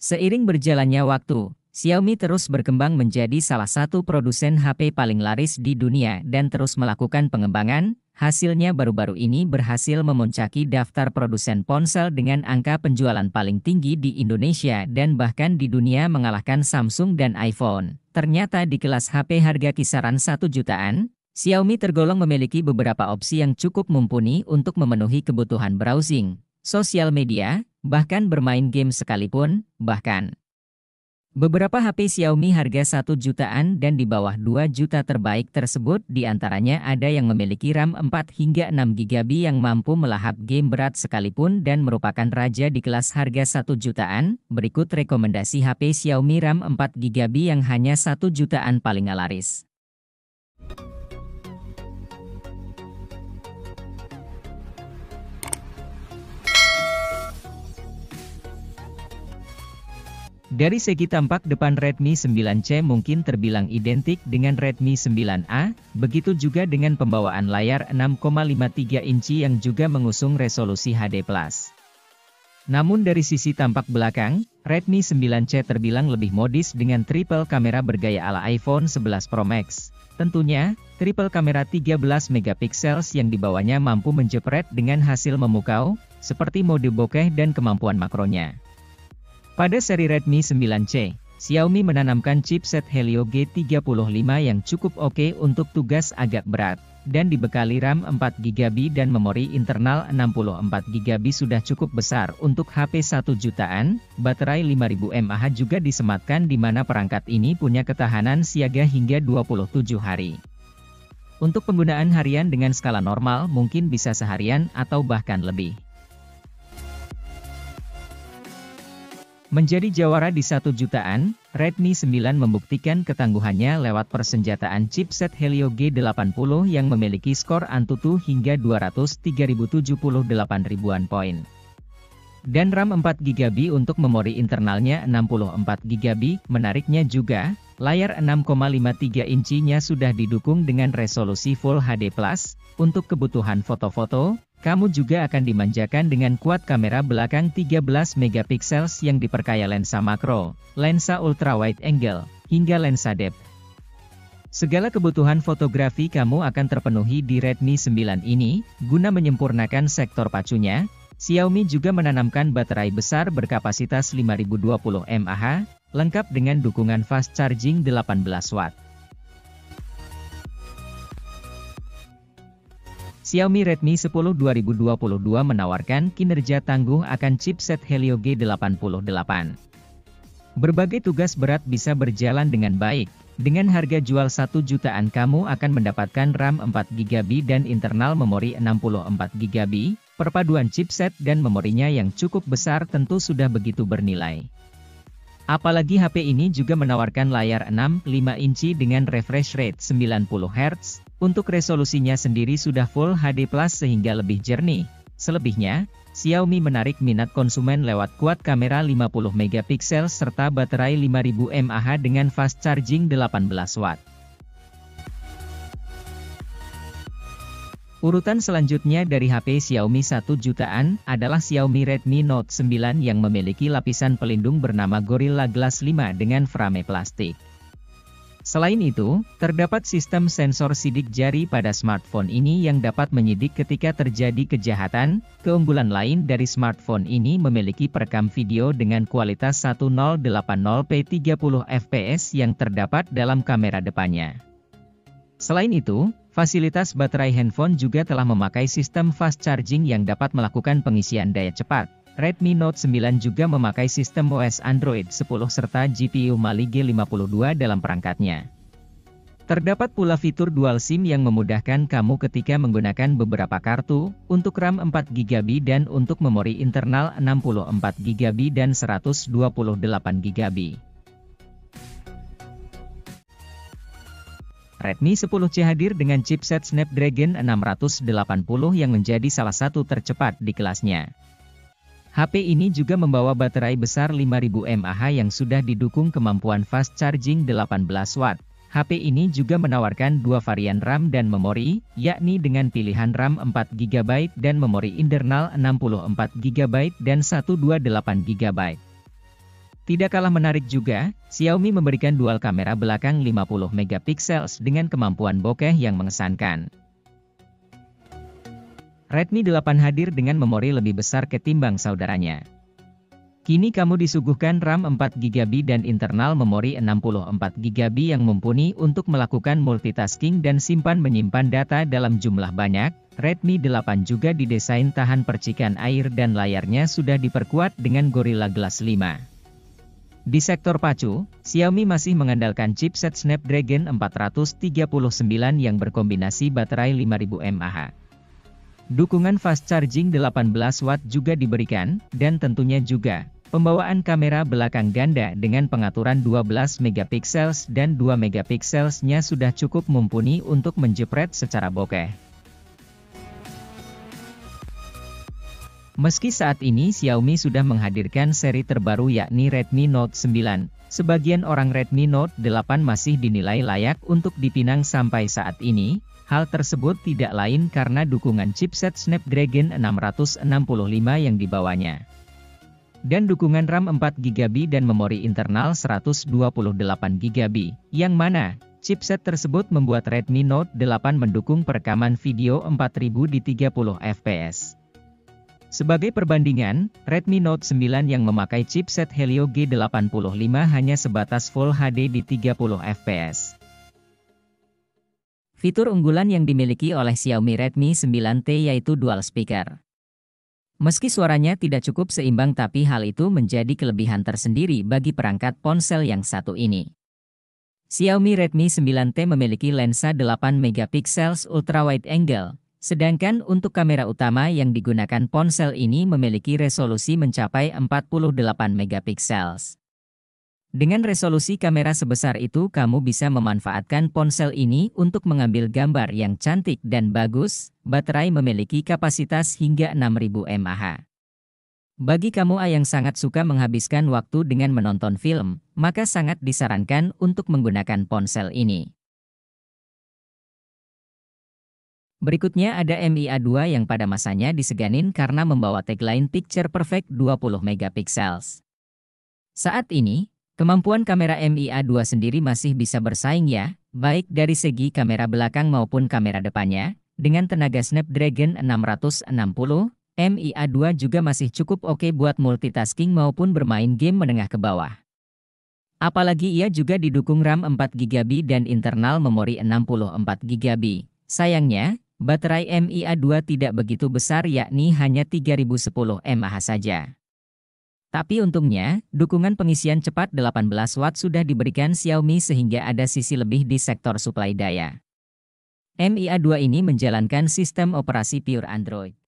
Seiring berjalannya waktu, Xiaomi terus berkembang menjadi salah satu produsen HP paling laris di dunia dan terus melakukan pengembangan. Hasilnya baru-baru ini berhasil memuncaki daftar produsen ponsel dengan angka penjualan paling tinggi di Indonesia dan bahkan di dunia mengalahkan Samsung dan iPhone. Ternyata di kelas HP harga kisaran 1 jutaan, Xiaomi tergolong memiliki beberapa opsi yang cukup mumpuni untuk memenuhi kebutuhan browsing, sosial media, bahkan bermain game sekalipun. Bahkan beberapa HP Xiaomi harga 1 jutaan dan di bawah 2 juta terbaik tersebut diantaranya ada yang memiliki RAM 4 hingga 6 GB yang mampu melahap game berat sekalipun dan merupakan raja di kelas harga 1 jutaan. Berikut rekomendasi HP Xiaomi RAM 4 GB yang hanya 1 jutaan paling laris. Dari segi tampak depan Redmi 9C mungkin terbilang identik dengan Redmi 9A, begitu juga dengan pembawaan layar 6,53 inci yang juga mengusung resolusi HD+. Namun dari sisi tampak belakang, Redmi 9C terbilang lebih modis dengan triple kamera bergaya ala iPhone 11 Pro Max. Tentunya, triple kamera 13 megapiksel yang dibawanya mampu menjepret dengan hasil memukau, seperti mode bokeh dan kemampuan makronya. Pada seri Redmi 9C, Xiaomi menanamkan chipset Helio G35 yang cukup oke untuk tugas agak berat, dan dibekali RAM 4 GB dan memori internal 64 GB sudah cukup besar untuk HP 1 jutaan. Baterai 5000 mAh juga disematkan di mana perangkat ini punya ketahanan siaga hingga 27 hari. Untuk penggunaan harian dengan skala normal mungkin bisa seharian atau bahkan lebih. Menjadi jawara di 1 jutaan, Redmi 9 membuktikan ketangguhannya lewat persenjataan chipset Helio G80 yang memiliki skor Antutu hingga 203.078 ribuan poin. Dan RAM 4 GB untuk memori internalnya 64 GB. Menariknya juga, layar 6,53 incinya sudah didukung dengan resolusi Full HD+. Untuk kebutuhan foto-foto, kamu juga akan dimanjakan dengan kuat kamera belakang 13 megapiksel yang diperkaya lensa makro, lensa ultra wide angle, hingga lensa depth. Segala kebutuhan fotografi kamu akan terpenuhi di Redmi 9 ini. Guna menyempurnakan sektor pacunya, Xiaomi juga menanamkan baterai besar berkapasitas 5020 mAh, lengkap dengan dukungan fast charging 18 Watt. Xiaomi Redmi 10 2022 menawarkan kinerja tangguh akan chipset Helio G88. Berbagai tugas berat bisa berjalan dengan baik. Dengan harga jual 1 jutaan kamu akan mendapatkan RAM 4 GB dan internal memori 64 GB. Perpaduan chipset dan memorinya yang cukup besar tentu sudah begitu bernilai. Apalagi HP ini juga menawarkan layar 6,5 inci dengan refresh rate 90 Hz. Untuk resolusinya sendiri sudah Full HD+ sehingga lebih jernih. Selebihnya, Xiaomi menarik minat konsumen lewat kuat kamera 50 megapiksel serta baterai 5000 mAh dengan fast charging 18 Watt. Urutan selanjutnya dari HP Xiaomi 1 jutaan adalah Xiaomi Redmi Note 9 yang memiliki lapisan pelindung bernama Gorilla Glass 5 dengan frame plastik. Selain itu, terdapat sistem sensor sidik jari pada smartphone ini yang dapat menyidik ketika terjadi kejahatan. Keunggulan lain dari smartphone ini memiliki perekam video dengan kualitas 1080p 30 fps yang terdapat dalam kamera depannya. Selain itu, fasilitas baterai handphone juga telah memakai sistem fast charging yang dapat melakukan pengisian daya cepat. Redmi Note 9 juga memakai sistem OS Android 10 serta GPU Mali G52 dalam perangkatnya. Terdapat pula fitur dual SIM yang memudahkan kamu ketika menggunakan beberapa kartu, untuk RAM 4 GB dan untuk memori internal 64 GB dan 128 GB. Redmi 10C hadir dengan chipset Snapdragon 680 yang menjadi salah satu tercepat di kelasnya. HP ini juga membawa baterai besar 5000 mAh yang sudah didukung kemampuan fast charging 18 Watt. HP ini juga menawarkan dua varian RAM dan memori, yakni dengan pilihan RAM 4 GB dan memori internal 64 GB dan 128 GB. Tidak kalah menarik juga, Xiaomi memberikan dual kamera belakang 50 megapiksel dengan kemampuan bokeh yang mengesankan. Redmi 8 hadir dengan memori lebih besar ketimbang saudaranya. Kini kamu disuguhkan RAM 4GB dan internal memori 64GB yang mumpuni untuk melakukan multitasking dan simpan menyimpan data dalam jumlah banyak. Redmi 8 juga didesain tahan percikan air dan layarnya sudah diperkuat dengan Gorilla Glass 5. Di sektor pacu, Xiaomi masih mengandalkan chipset Snapdragon 439 yang berkombinasi baterai 5000 mAh. Dukungan fast charging 18 watt juga diberikan, dan tentunya juga pembawaan kamera belakang ganda dengan pengaturan 12 megapiksel dan 2 megapiksel-nya sudah cukup mumpuni untuk menjepret secara bokeh. Meski saat ini Xiaomi sudah menghadirkan seri terbaru yakni Redmi Note 9, sebagian orang Redmi Note 8 masih dinilai layak untuk dipinang sampai saat ini. Hal tersebut tidak lain karena dukungan chipset Snapdragon 665 yang dibawanya. Dan dukungan RAM 4GB dan memori internal 128GB, yang mana chipset tersebut membuat Redmi Note 8 mendukung perekaman video 4000 di 30 fps. Sebagai perbandingan, Redmi Note 9 yang memakai chipset Helio G85 hanya sebatas Full HD di 30 fps. Fitur unggulan yang dimiliki oleh Xiaomi Redmi 9T yaitu dual speaker. Meski suaranya tidak cukup seimbang tapi hal itu menjadi kelebihan tersendiri bagi perangkat ponsel yang satu ini. Xiaomi Redmi 9T memiliki lensa 8 megapiksel ultra wide angle. Sedangkan untuk kamera utama yang digunakan ponsel ini memiliki resolusi mencapai 48 megapiksel. Dengan resolusi kamera sebesar itu kamu bisa memanfaatkan ponsel ini untuk mengambil gambar yang cantik dan bagus. Baterai memiliki kapasitas hingga 6000 mAh. Bagi kamu yang sangat suka menghabiskan waktu dengan menonton film, maka sangat disarankan untuk menggunakan ponsel ini. Berikutnya ada Mi A2 yang pada masanya diseganin karena membawa tagline Picture Perfect 20 megapiksel. Saat ini, kemampuan kamera Mi A2 sendiri masih bisa bersaing ya, baik dari segi kamera belakang maupun kamera depannya. Dengan tenaga Snapdragon 660, Mi A2 juga masih cukup oke buat multitasking maupun bermain game menengah ke bawah. Apalagi ia juga didukung RAM 4GB dan internal memori 64GB. Sayangnya, baterai Mi A2 tidak begitu besar yakni hanya 3010 mAh saja. Tapi untungnya, dukungan pengisian cepat 18 watt sudah diberikan Xiaomi sehingga ada sisi lebih di sektor suplai daya. Mi A2 ini menjalankan sistem operasi pure Android.